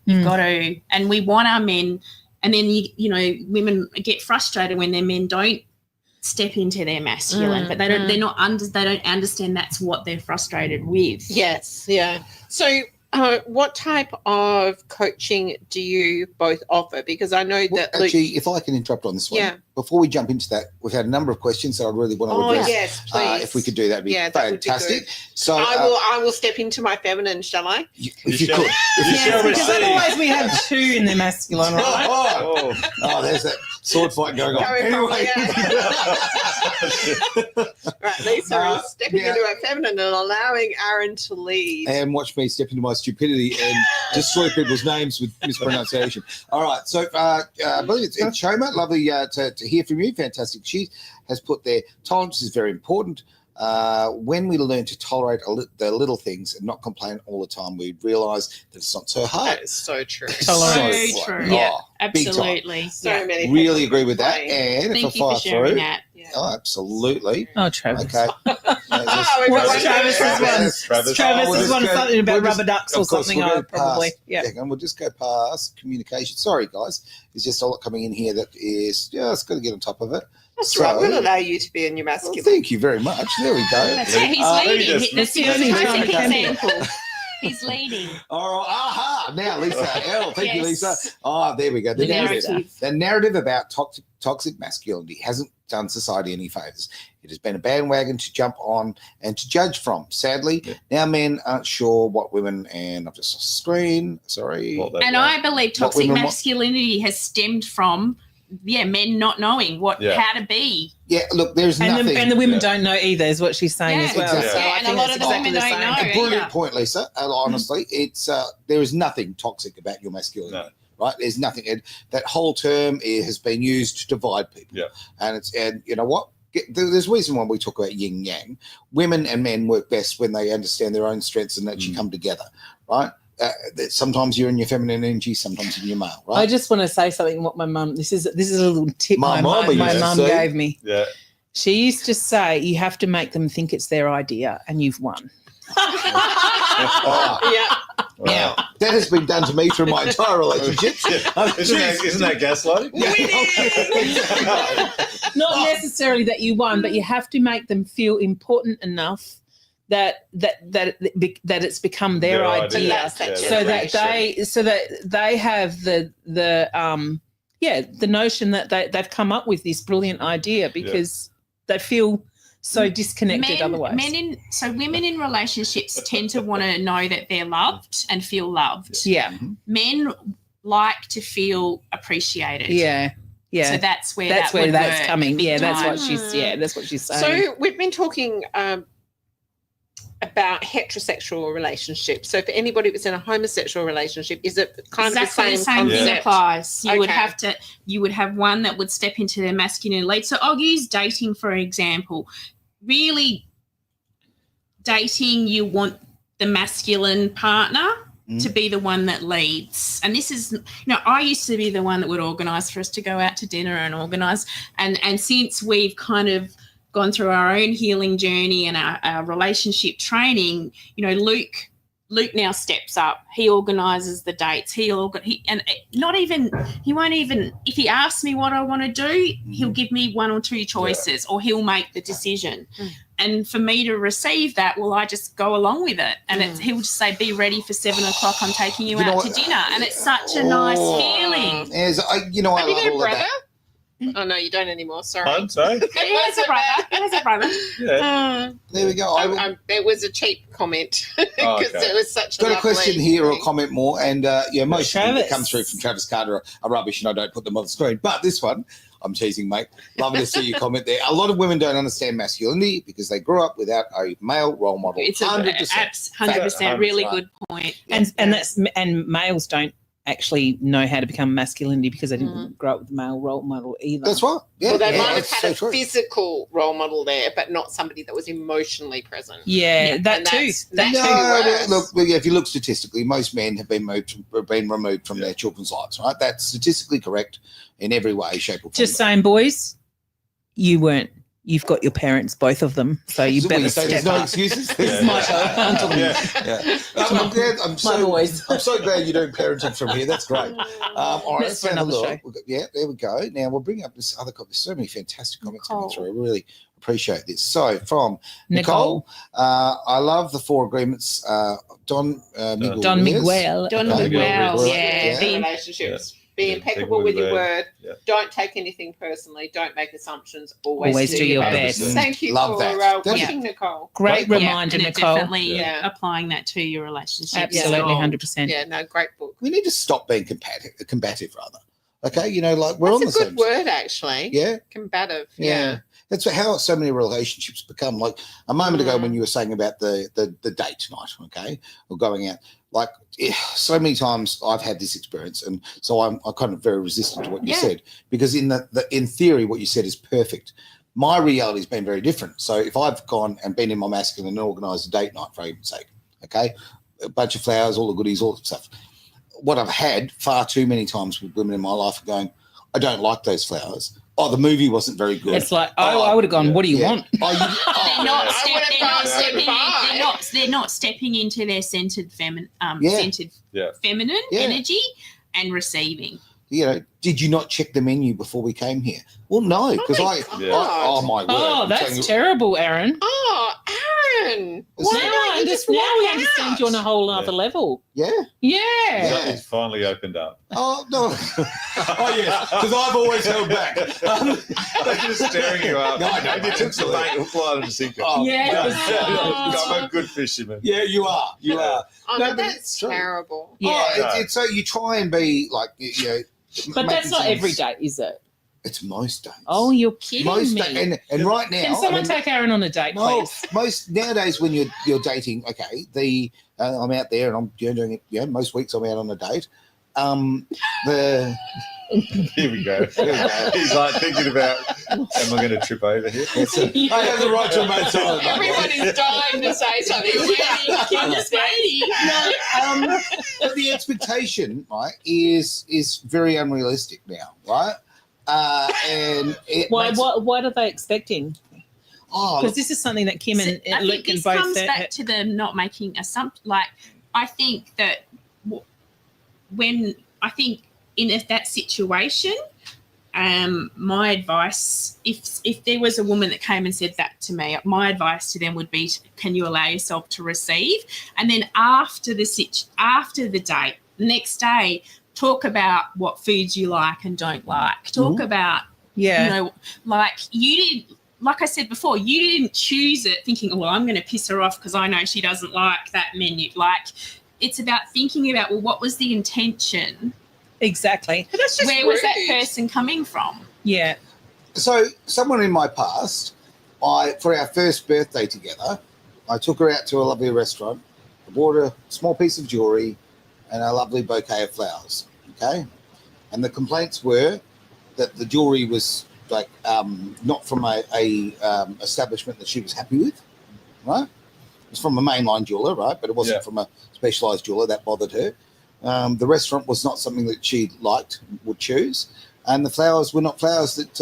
You've got to, and we want our men, and then women get frustrated when their men don't step into their masculine, but they don't understand that's what they're frustrated with. Yes, yeah. So what type of coaching do you both offer? Because I know that actually, if I can interrupt on this one, before we jump into that, we've had a number of questions that I really want to address. Oh yes, please. If we could do that, would be fantastic. Would be so I will step into my feminine, shall I? If you could. Because otherwise we have 2 in the masculine, right? Oh, there's that sword fight going on. Anyway. Right, Lisa is stepping into her feminine and allowing Aaron to lead. And watch me step into my stupidity and destroy people's names with mispronunciation. All right, so I believe it's Shoma. Lovely to hear from you. Fantastic. She has put there, tolerance is very important. When we learn to tolerate the little things and not complain all the time, we realise that it's not so hard. That is so true. So true. Yeah, absolutely. So many. Really agree with that. And thank if I you for fire sharing through, that. oh, absolutely. Oh, Travis. Okay. What's Travis's one? Travis's one something about rubber ducks or something. Probably. Yeah. And we'll just go past communication. Sorry, guys. There's just a lot coming in here that is just got to get on top of it. That's right. We'll allow you to be in your masculine. Well, thank you very much. There we go. That's right. He's leading. That's the only example. He's leading. All right. Aha. Now, Lisa L. Thank you, Yes. Lisa. Oh, there we go. The narrative. The narrative about toxic masculinity hasn't done society any favours. It has been a bandwagon to jump on and to judge from. Sadly, now men aren't sure what women, and I've just lost the screen. Sorry. And I believe toxic masculinity has stemmed from men not knowing how to be. Yeah, look, there's nothing. And the women don't know either, is what she's saying as well. Exactly. So and a lot of the women don't know. A brilliant point, Lisa. Honestly, it's there is nothing toxic about your masculinity. No. Right? There's nothing. And that whole term has been used to divide people. Yeah. And you know what? There's a reason why we talk about yin yang. Women and men work best when they understand their own strengths and actually come together, right? Sometimes you're in your feminine energy, sometimes in your male, right? I just want to say something. What my mum, this is a little tip my mum gave me. Yeah. She used to say, you have to make them think it's their idea, and you've won. Yeah. Wow. That has been done to me through my entire relationship. Isn't that gaslighting? Not necessarily that you won, but you have to make them feel important enough that it's become their idea, so that they have the notion that they've come up with this brilliant idea because they feel so disconnected otherwise. Women in relationships tend to want to know that they're loved and feel loved. Yeah. Men like to feel appreciated. Yeah. Yeah. So that's where that's coming. Yeah, that's time. what she's saying. So we've been talking about heterosexual relationships. So for anybody that's in a homosexual relationship, is it kind of the same thing applies? You would have one that would step into their masculine lead. So I'll use dating for example. Really, dating, you want the masculine partner to be the one that leads. And this is, I used to be the one that would organise for us to go out to dinner and organise. And since we've kind of gone through our own healing journey and our relationship training, Luke now steps up. He organises the dates. He won't even, if he asks me what I want to do, he'll give me one or two choices or he'll make the decision. And for me to receive that, I just go along with it. And he'll just say, be ready for 7 o'clock. I'm taking you out to dinner. And it's such a nice feeling. Have you got a brother? Oh, no, you don't anymore. Sorry. I'm sorry. He has a brother. Yeah. There we go. It was a cheap comment because it was such got a question here or a comment more. And, most of them that come through from Travis Carter are rubbish and I don't put them on the screen. But this one, I'm teasing, mate. Lovely to see your comment there. A lot of women don't understand masculinity because they grew up without a male role model. It's 100%. Really good point. And males don't actually know how to become masculinity because they didn't grow up with a male role model either. That's right. Yeah, well, they might have had a physical role model there, but not somebody that was emotionally present. Yeah, that too. Look, if you look statistically, most men have been removed from their children's lives, right? That's statistically correct in every way, shape, or form. Just saying, boys, you weren't. You've got your parents, both of them, so you better step up. There's no excuses. This is my show. I'm My boys. I'm so glad you're doing parenting from here. That's great. All right, That's for have a another look. show. Yeah, there we go. Now we'll bring up this other copy. So many fantastic comments coming Nicole. through. I really appreciate this. So from Nicole. Nicole, I love the 4 agreements. Don Miguel. Don Miguel. Don Okay. Miguel, Yeah. In relationships. Be Yeah, impeccable with your word. Yeah. Don't take anything personally. Don't make assumptions. Always do your best. Thank you Love for that. watching, Nicole. Great Great. reminder, and Nicole. definitely Yeah. applying that to your relationship. Absolutely, 100%. Yeah, no, great book. We need to stop being combative rather. Okay, you know, like we're on That's the a same good word, actually. Yeah. Combative. Yeah. That's how so many relationships become. Like a moment ago when you were saying about the date night, okay, or going out. Like so many times I've had this experience, and so I'm kind of very resistant to what you said, because in in theory what you said is perfect. My reality has been very different. So if I've gone and been in my masculine and organised a date night, for argument's sake, okay, a bunch of flowers, all the goodies, all the stuff. What I've had far too many times with women in my life are going, I don't like those flowers. Oh, the movie wasn't very good. It's like, I would have gone, what do you want? They're not stepping into their centered feminine energy and receiving. You know, did you not check the menu before we came here? Well, no, because oh my word. Oh, I'm that's telling you- terrible, Aaron. Oh, Aaron. Now Now we understand you on a whole other level. Yeah. Yeah. It's finally opened up. Oh, no. Oh, yes, because I've always held back. They're just staring you up. No, You took the bait, hook, line, and sinker. Oh, I'm a good fisherman. Yeah, you are. You are. Oh, No, no, but that's it's true. terrible. Yeah. Oh, it's so you try and be like, you know. But that's making not things- every date, is it? It's most days. Oh, you're kidding most me. and right now. Can someone I mean, take Aaron on a date, no, please? most nowadays when you're dating, okay, I'm out there and I'm doing it. You know, most weeks I'm out on a date. Here we go. He's like thinking about, am I going to trip over here? I have the right to remain silent. Everyone is dying to say something. But the expectation, right, is very unrealistic now, right? And it makes, What are they expecting? oh, Because this is something that Kim and I Luke think can this both comes back to them not making assumptions. Like, I think that in that situation, my advice, if there was a woman that came and said that to me, my advice to them would be, can you allow yourself to receive? And then after the date, next day, talk about what foods you like and don't like. Talk about, you know, like you did. Like I said before, you didn't choose it thinking, oh, well, I'm going to piss her off because I know she doesn't like that menu. Like, it's about thinking about, well, what was the intention? Exactly. But that's just Where was that rude. person coming from? Yeah. so someone in my past, for our first birthday together, I took her out to a lovely restaurant. I bought her a small piece of jewelry and a lovely bouquet of flowers. Okay, and the complaints were that the jewelry was like not from a establishment that she was happy with, right? It was from a mainline jeweler, right? But it wasn't from a specialised jeweler that bothered her. The restaurant was not something that she liked, would choose, and the flowers were not flowers that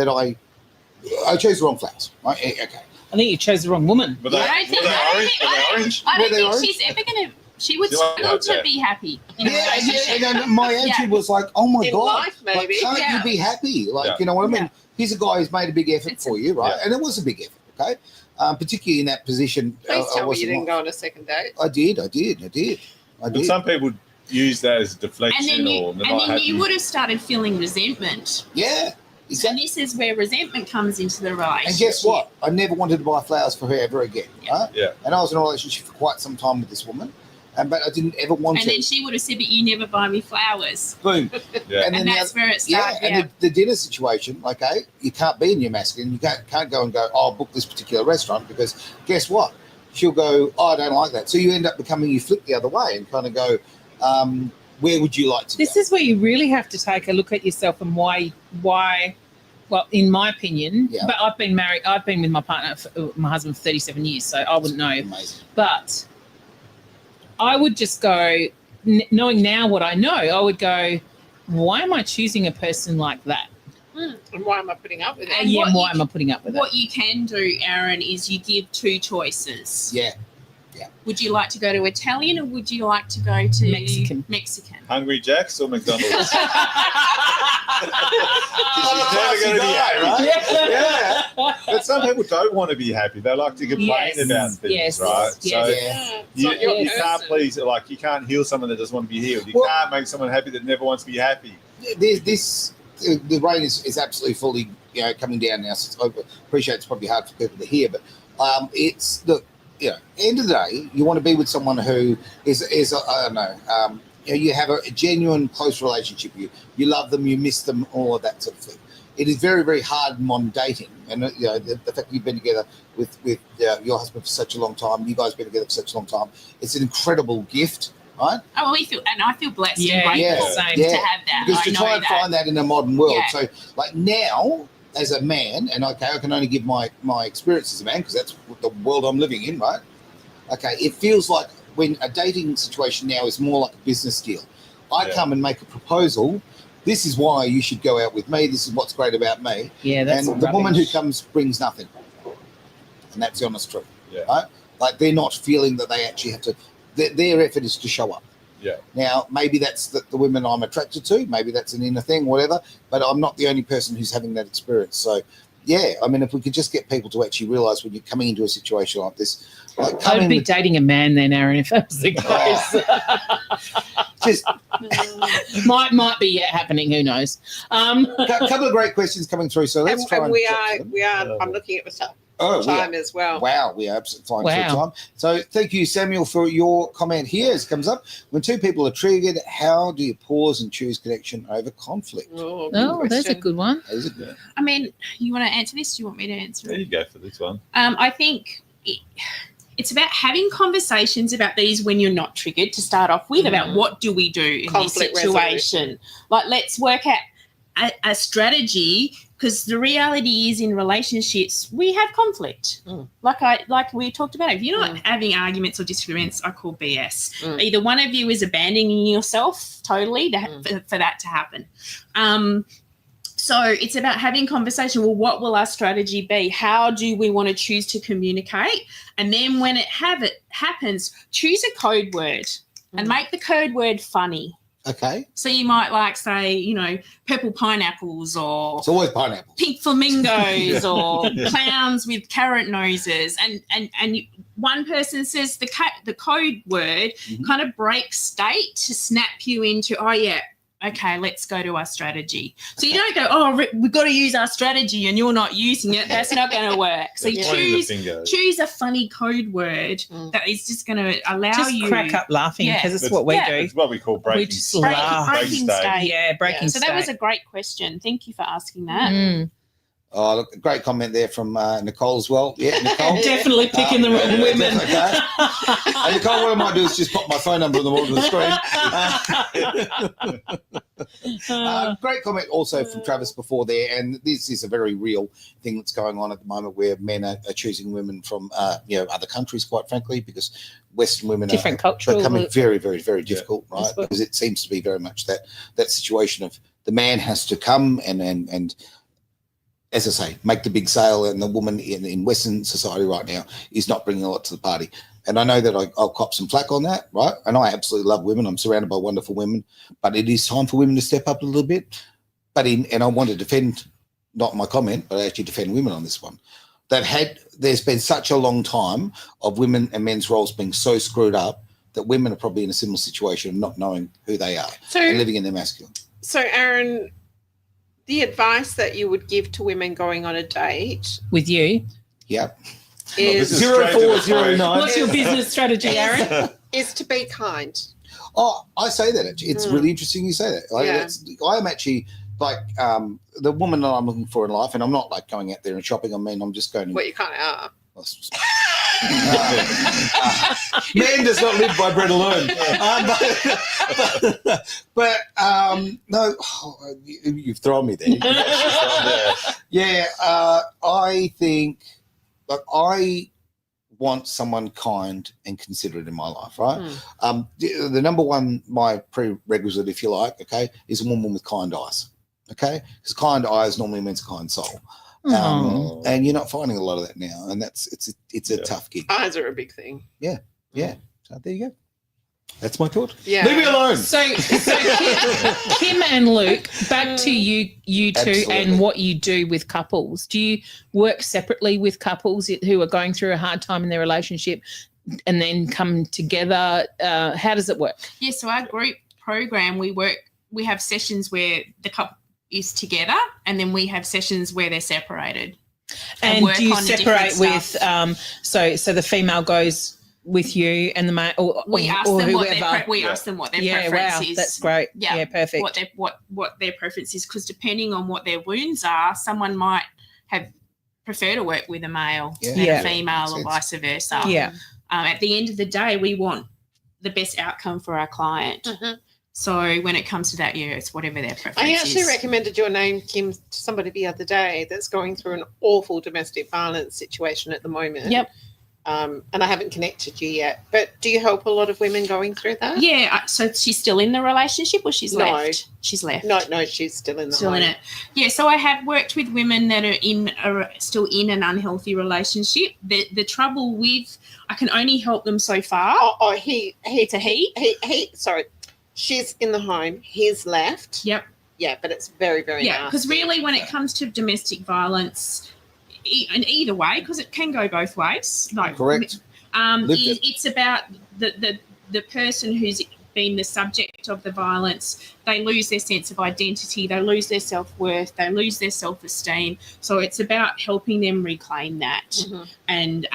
I chose the wrong flowers, right? Okay. I think you chose the wrong woman. Were they orange? I don't think she's ever going to. She would struggle to be happy. In a relationship. And my attitude was like, oh my In God, life, maybe. like, can't you be happy? Like, you know what I mean? Yeah. Here's a guy who's made a big effort for you, right? Yeah. And it was a big effort, okay? Particularly in that position. Please I tell me wasn't you didn't like- go on a second date. I did. But some people use that as a And deflection then you would have started feeling resentment. Yeah. So this is where resentment comes into the relationship. And guess what? I never wanted to buy flowers for her ever again, right? Yeah. And I was in a relationship for quite some time with this woman, but I didn't ever want And to. then she would have said, but you never buy me flowers. Boom. Yeah. And then And that's where it started. and the dinner situation, okay, you can't be in your masculine. You can't go and go, oh, I'll book this particular restaurant, because guess what? She'll go, oh, I don't like that. So you end up you flip the other way and kind of go, where would you like to This go? is where you really have to take a look at yourself and why. Well, in my opinion, but I've been with my my husband for 37 years, so I wouldn't know. Amazing. But I would just go, knowing now what I know, I would go, why am I choosing a person like that? And why am I putting up with it? And Why am I putting up with it? What you can do, Aaron, is you give two choices. Yeah. Yeah. Would you like to go to Italian or would you like to go to Mexican? Hungry Jack's or McDonald's? Yeah. But some people don't want to be happy. They like to complain about things, right? Yeah. So you It's not can't your please, like, you can't heal someone that doesn't want to be healed. You Well- can't make someone happy that never wants to be happy. The rain is absolutely fully coming down now. So I appreciate it's probably hard for people to hear, but it's the end of the day, you want to be with someone who is I don't know, you have a genuine close relationship. You love them, you miss them, all of that sort of thing. It is very, very hard on dating, and the fact that you've been together with your husband for such a long time, you guys been together for such a long time, it's an incredible gift, right? Oh, I feel blessed and grateful to have that. Because to I try know and that. find that in a modern world. Yeah. So, like now, as a man, and I can only give my experience as a man because that's the world I'm living in, right? Okay, it feels like when a dating situation now is more like a business deal. I come and make a proposal. This is why you should go out with me. This is what's great about me. Yeah, that's and the woman who comes brings nothing, and that's the honest truth. Yeah. Right? Like they're not feeling that they actually have to. Their effort is to show up. Yeah. Now, maybe that's the women I'm attracted to. Maybe that's an inner thing, whatever. But I'm not the only person who's having that experience. So, yeah, I mean, if we could just get people to actually realise when you're coming into a situation like this, like I'd be dating a man then, Aaron, if that was the case. Just might be happening. Who knows? a couple of great questions coming through. So let's try. And and we get to them. are. I'm looking at the stuff. Oh, Time as well. Wow, we are absolutely flying through time. So thank you, Samuel, for your comment here. As it comes up, when two people are triggered, how do you pause and choose connection over conflict? Oh, That's a good one. That is a good. I mean, you want to answer this? Do you want me to answer There it? you go for this one. I think it's about having conversations about these when you're not triggered to start off with, about what do we do in Conflict this situation. Like, let's work out a strategy, because the reality is in relationships we have conflict. Like we talked about. If you're not having arguments or disagreements, I call BS. Either one of you is abandoning yourself totally for that to happen. So it's about having conversation. Well, what will our strategy be? How do we want to choose to communicate? And then when it happens, choose a code word and make the code word funny. Okay. So you might say, purple pineapples, or It's always pineapple. pink flamingos, or clowns with carrot noses. And one person says the code word kind of breaks state to snap you into, okay, let's go to our strategy. So you don't go, we've got to use our strategy and you're not using it. That's not going to work. So you choose a funny code word that is just going to allow you. Just crack up laughing, because it's what we do. It's what we call breaking just state. laugh. Breaking state. Yeah, breaking So state. that was a great question. Thank you for asking that. Oh, look, a great comment there from Nicole as well. Yeah, Nicole. Definitely picking the wrong women. Okay. Nicole, what I might do is just pop my phone number on the bottom of the screen. Great comment also from Travis before there, and this is a very real thing that's going on at the moment, where men are choosing women from other countries, quite frankly, because Western women Different are cultural becoming very, very, very difficult, right? Because it seems to be very much that situation of the man has to come and as I say, make the big sale, and the woman in Western society right now is not bringing a lot to the party. And I know that I'll cop some flack on that, right? And I absolutely love women. I'm surrounded by wonderful women, but it is time for women to step up a little bit. And I want to defend, not my comment, but I actually defend women on this one. There's been such a long time of women and men's roles being so screwed up that women are probably in a similar situation of not knowing who they are and living in their masculine. So, Aaron, the advice that you would give to women going on a date with you, is 0409. What's your business strategy, Aaron? is to be kind. Oh, I say that actually. It's really interesting you say that. I am actually like the woman that I'm looking for in life, and I'm not like going out there and shopping. I mean, I'm just going. Well, you kind of are. Man does not live by bread alone. No, you've thrown me there. I think, I want someone kind and considerate in my life, right? The number one, my prerequisite, if you like, okay, is a woman with kind eyes, okay? Because kind eyes normally means kind soul. And you're not finding a lot of that now, and it's a tough gig. Eyes are a big thing. Yeah. Yeah. So there you go. That's my thought. Yeah. Leave me alone. So Kim and Luke, back to you two, Absolutely. and what you do with couples. Do you work separately with couples who are going through a hard time in their relationship and then come together? How does it work? Yeah, so our group program, we have sessions where the couple is together, and then we have sessions where they're separated. And work do you on the separate different with stuff. So the female goes with you and the male, or We ask or them what whoever. ask them what their Yeah, preference wow, is. that's great. Yeah, Yeah, perfect. What their preference is, because depending on what their wounds are, someone might prefer to work with a male than Yeah. a female, or vice versa. Yeah. At the end of the day, we want the best outcome for our client. Mm-hmm. So when it comes to that, yeah, it's whatever their preference I actually is. recommended your name, Kim, to somebody the other day that's going through an awful domestic violence situation at the moment. Yep. And I haven't connected you yet. But do you help a lot of women going through that? Yeah. So she's still in the relationship, or she's No. left? She's left. No, she's still in the Still in home. it. Yeah. So I have worked with women that are still in an unhealthy relationship. The trouble with, I can only help them so far. Sorry. She's in the home. He's left. Yep. Yeah, but it's very, very Yeah, because nasty. really, when it comes to domestic violence, and either way, because it can go both ways. Like, Correct. It's about the person who's been the subject of the violence. They lose their sense of identity. They lose their self-worth. They lose their self-esteem. So it's about helping them reclaim that and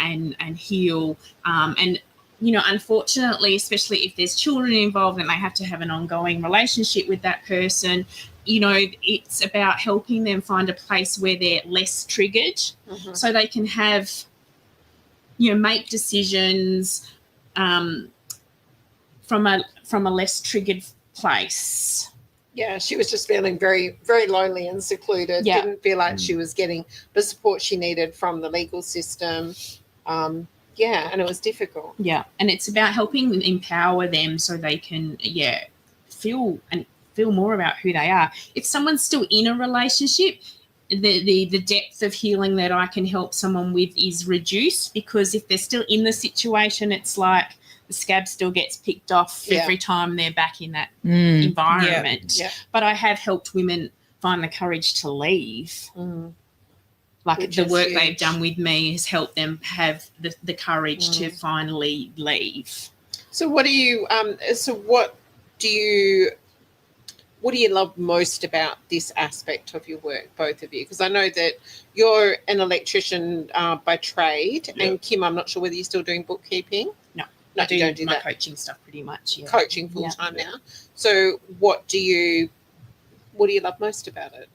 heal. And unfortunately, especially if there's children involved and they have to have an ongoing relationship with that person, it's about helping them find a place where they're less triggered, so they can have, make decisions from a less triggered place. Yeah, she was just feeling very, very lonely and secluded. Yeah. Didn't feel like she was getting the support she needed from the legal system. Yeah, and it was difficult. Yeah, and it's about helping them empower them so they can, feel more about who they are. If someone's still in a relationship, the depth of healing that I can help someone with is reduced, because if they're still in the situation, it's like the scab still gets picked off every time they're back in that environment. Yeah. But I have helped women find the courage to leave. Like, Which the is work huge. they've done with me has helped them have the courage to finally leave. So what do you love most about this aspect of your work, both of you? Because I know that you're an electrician by trade, and Kim, I'm not sure whether you're still doing bookkeeping. No, No, I you don't do my that. coaching stuff pretty much. Yeah. Coaching full time now. So what do you love most about it?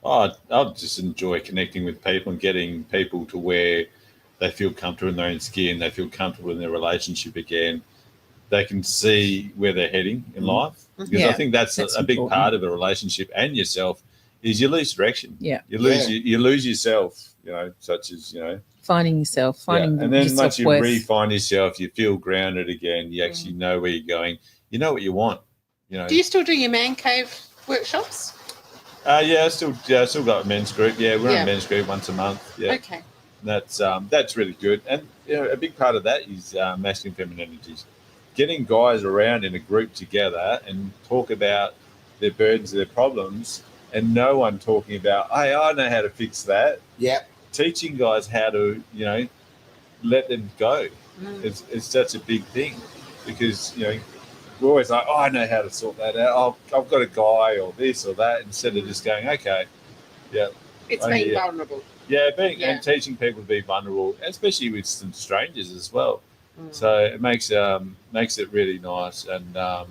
I just enjoy connecting with people and getting people to where they feel comfortable in their own skin, they feel comfortable in their relationship again. They can see where they're heading in life. Because I think that's a big part of a relationship and yourself is you lose direction. Yeah. You lose yourself, such as, Finding yourself, finding and then your once you self-worth. re-find yourself, you feel grounded again. You actually know where you're going. You know what you want. Do you still do your man cave workshops? I still got a men's group. Yeah, we're on a men's group once a month. Yeah. Okay. That's really good. And a big part of that is masculine feminine energies. Getting guys around in a group together and talk about their burdens, their problems, and no one talking about, hey, I know how to fix that. Yeah. Teaching guys how to, let them go. It's such a big thing, because, we're always like, I know how to sort that out. I've got a guy or this or that, instead of just going, okay, It's being vulnerable. And teaching people to be vulnerable, especially with some strangers as well. So it makes it really nice, and a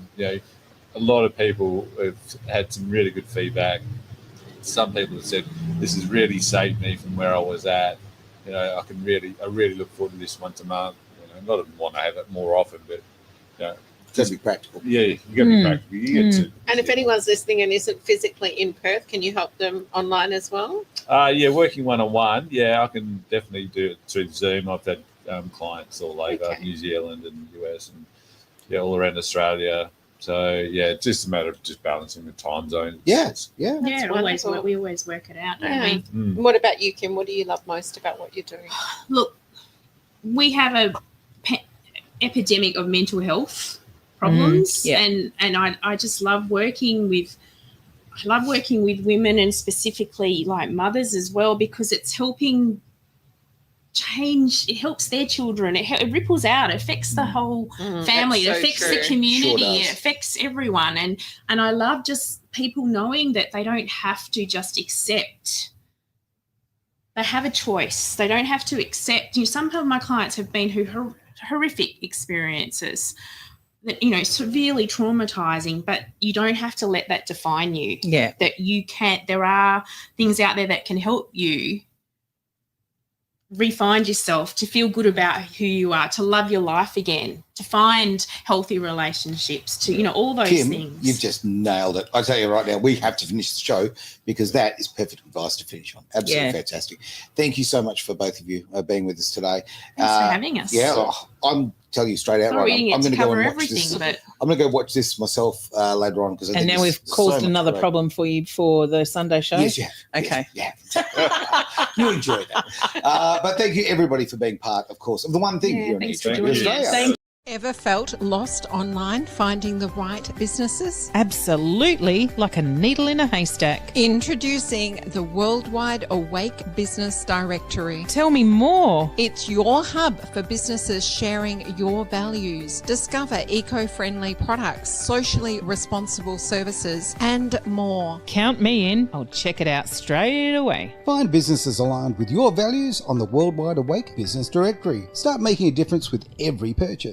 lot of people have had some really good feedback. Some people have said this has really saved me from where I was at. I really look forward to this once a month. Not that I want to have it more often, but Just be practical. yeah, you got to be practical. You get to, And if anyone's listening and isn't physically in Perth, can you help them online as well? working one-on-one. Yeah, I can definitely do it through Zoom. I've had clients all over New Zealand and US and all around Australia. So it's just a matter of just balancing the time zone. Yes. Yeah. That's wonderful. We always work it out, don't we? What about you, Kim? What do you love most about what you're doing? Look, we have epidemic of mental health problems, and I just love working with. I love working with women and specifically like mothers as well, because it's helping change. It helps their children. It ripples out. It affects the whole family. It affects the community. It affects everyone. And I love just people knowing that they don't have to just accept. They have a choice. They don't have to accept. Some of my clients have been through horrific experiences, that severely traumatizing, but you don't have to let that define you. Yeah. That you can't. There are things out there that can help you re-find yourself, to feel good about who you are, to love your life again, to find healthy relationships, to all those Kim, things. You've just nailed it. I tell you right now, we have to finish the show because that is perfect advice to finish on. Absolutely fantastic. Thank you so much for both of you being with us today. Thanks for having us. Yeah, I'm telling you straight out, Sorry, I'm going to go and watch everything, this. but I'm going to go watch this myself later on, because and now we've caused another problem for you for the Sunday show. Yes, you have. Okay. Yes, yeah. You enjoy that. But thank you everybody for being part, of course, of the one thing here in thanks for joining Australia. us. Thank Ever felt lost online finding the right businesses? Absolutely, like a needle in a haystack. Introducing the Worldwide Awake Business Directory. Tell me more. It's your hub for businesses sharing your values. Discover eco-friendly products, socially responsible services, and more. Count me in. I'll check it out straight away. Find businesses aligned with your values on the Worldwide Awake Business Directory. Start making a difference with every purchase.